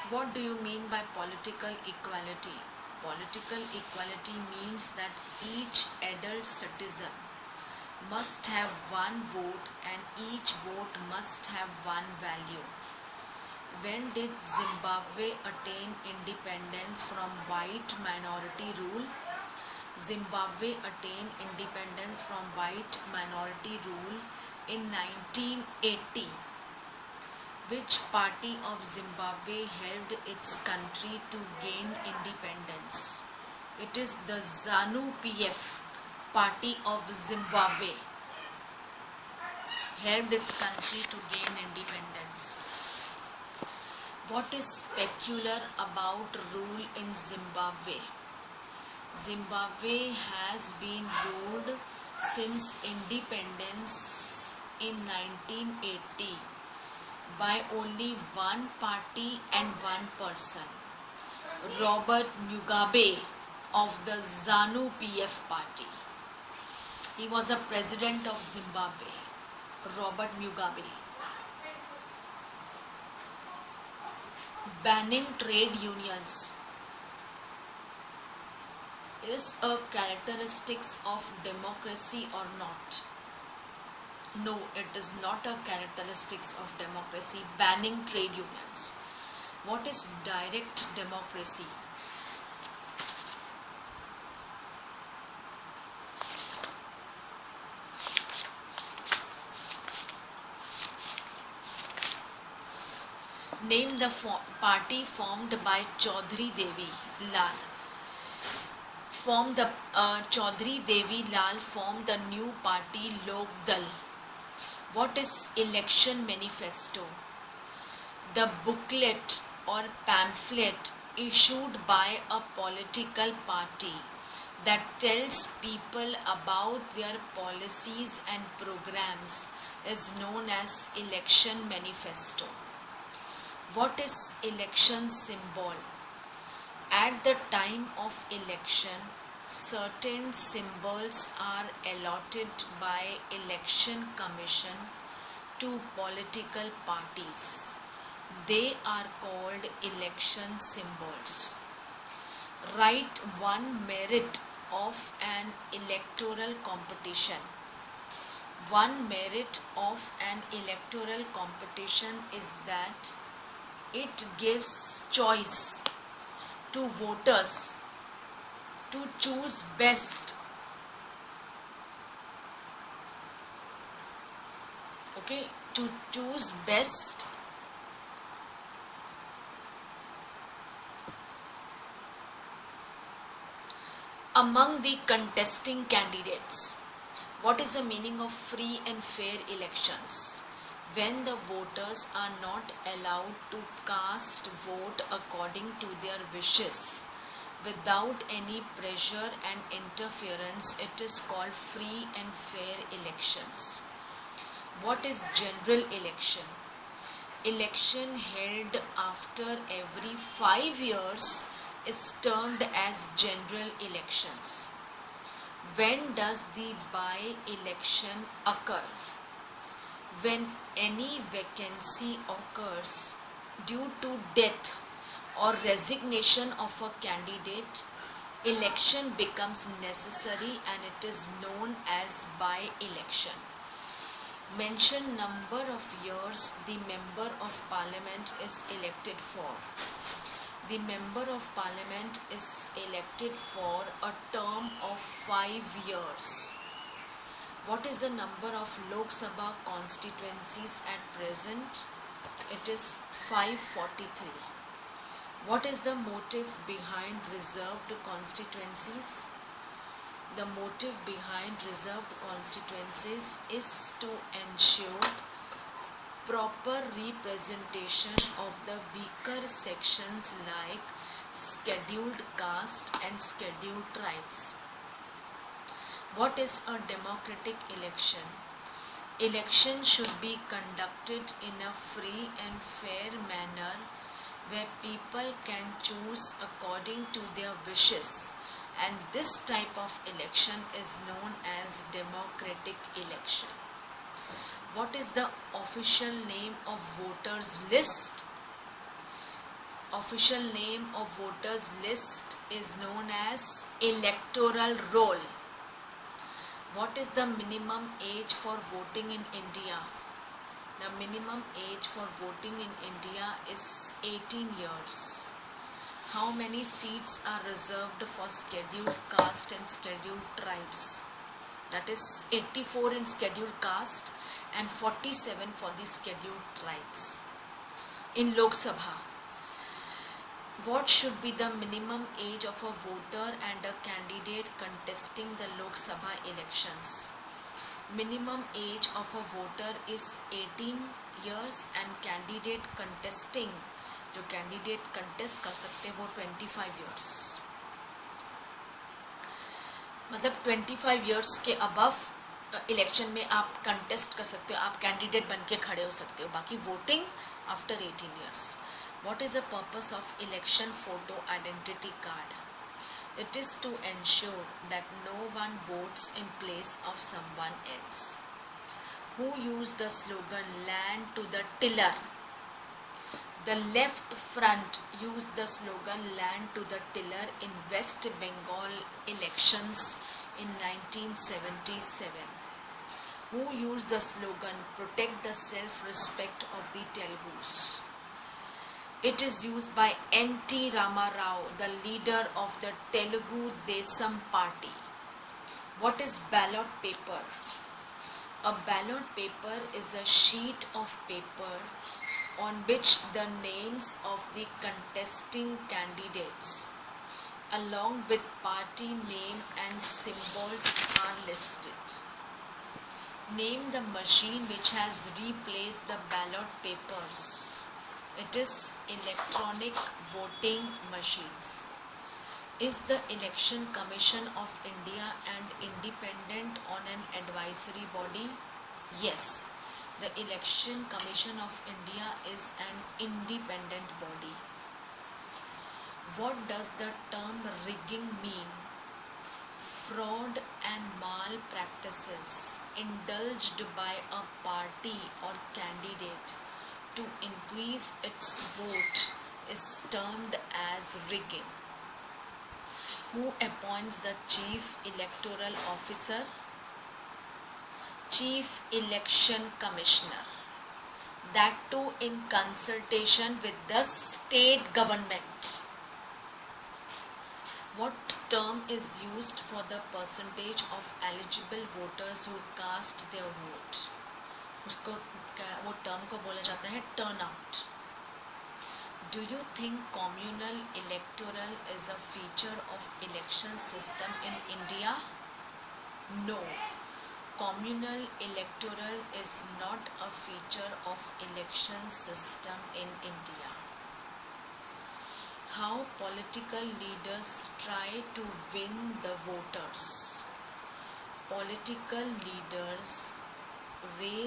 What do you mean by political equality? Political equality means that each adult citizen must have one vote and each vote must have one value. When did Zimbabwe attain independence from white minority rule? Zimbabwe attained independence from white minority rule in 1980. Which party of Zimbabwe helped its country to gain independence? It is the ZANU PF party of Zimbabwe helped its country to gain independence. What is peculiar about rule in Zimbabwe? Zimbabwe has been ruled since independence in 1980 by only one party and one person, Robert Mugabe of the ZANU PF party. He was a president of Zimbabwe, Robert Mugabe. Banning trade unions is a characteristics of democracy or not? No, it is not a characteristics of democracy, banning trade unions. What is direct democracy? Name the party formed by Chaudhry Devi Lal. Chaudhry Devi Lal formed the new party Lok Dal. What is election manifesto? The booklet or pamphlet issued by a political party that tells people about their policies and programs is known as election manifesto. What is election symbol? At the time of election, certain symbols are allotted by election commission to political parties. They are called election symbols. Write one merit of an electoral competition. One merit of an electoral competition is that it gives choice to voters to choose best. To choose best among the contesting candidates. What is the meaning of free and fair elections? When the voters are not allowed to cast vote according to their wishes, without any pressure and interference, it is called free and fair elections. What is general election? Election held after every 5 years is termed as general elections. When does the by-election occur? When any vacancy occurs due to death or resignation of a candidate, election becomes necessary and it is known as by-election. Mention number of years the member of parliament is elected for. The member of parliament is elected for a term of 5 years. What is the number of Lok Sabha constituencies at present? It is 543. What is the motive behind reserved constituencies? The motive behind reserved constituencies is to ensure proper representation of the weaker sections like scheduled caste and scheduled tribes. What is a democratic election? Election should be conducted in a free and fair manner where people can choose according to their wishes, and this type of election is known as democratic election. What is the official name of voters list? official name of voters list is known as electoral roll. What is the minimum age for voting in India? The minimum age for voting in India is 18 years. How many seats are reserved for scheduled caste and scheduled tribes? That is 84 in scheduled caste and 47 for the scheduled tribes. In Lok Sabha, what should be the minimum age of a voter and a candidate contesting the Lok Sabha elections? Minimum age of a voter is 18 years and candidate contesting, जो candidate contest कर सकते हैं वो 25 years, मतलब 25 years के above election में आप contest कर सकते हो, आप कैंडिडेट बन के खड़े हो सकते हो, बाकी voting after 18 years. What is the purpose of election photo identity card? It is to ensure that no one votes in place of someone else. Who used the slogan "Land to the Tiller"? The left front used the slogan "Land to the Tiller" in West Bengal elections in 1977. Who used the slogan "Protect the self-respect of the Telugus"? It is used by N.T. Rama Rao, the leader of the Telugu Desam party. What is ballot paper? A ballot paper is a sheet of paper on which the names of the contesting candidates along with party name and symbols are listed. Name the machine which has replaced the ballot papers. It is electronic voting machines. Is the Election Commission of India an independent on an advisory body? Yes, the Election Commission of India is an independent body. What does the term rigging mean? Fraud and malpractices indulged by a party or candidate to increase its vote is termed as rigging. Who appoints the Chief Electoral Officer? Chief Election Commissioner. That too in consultation with the state government. What term is used for the percentage of eligible voters who cast their vote? उसको वो term को बोला जाता है turn out. Do you think communal electoral is a feature of election system in India? No, communal electoral is not a feature of election system in India. How political leaders try to win the voters? Political leaders raise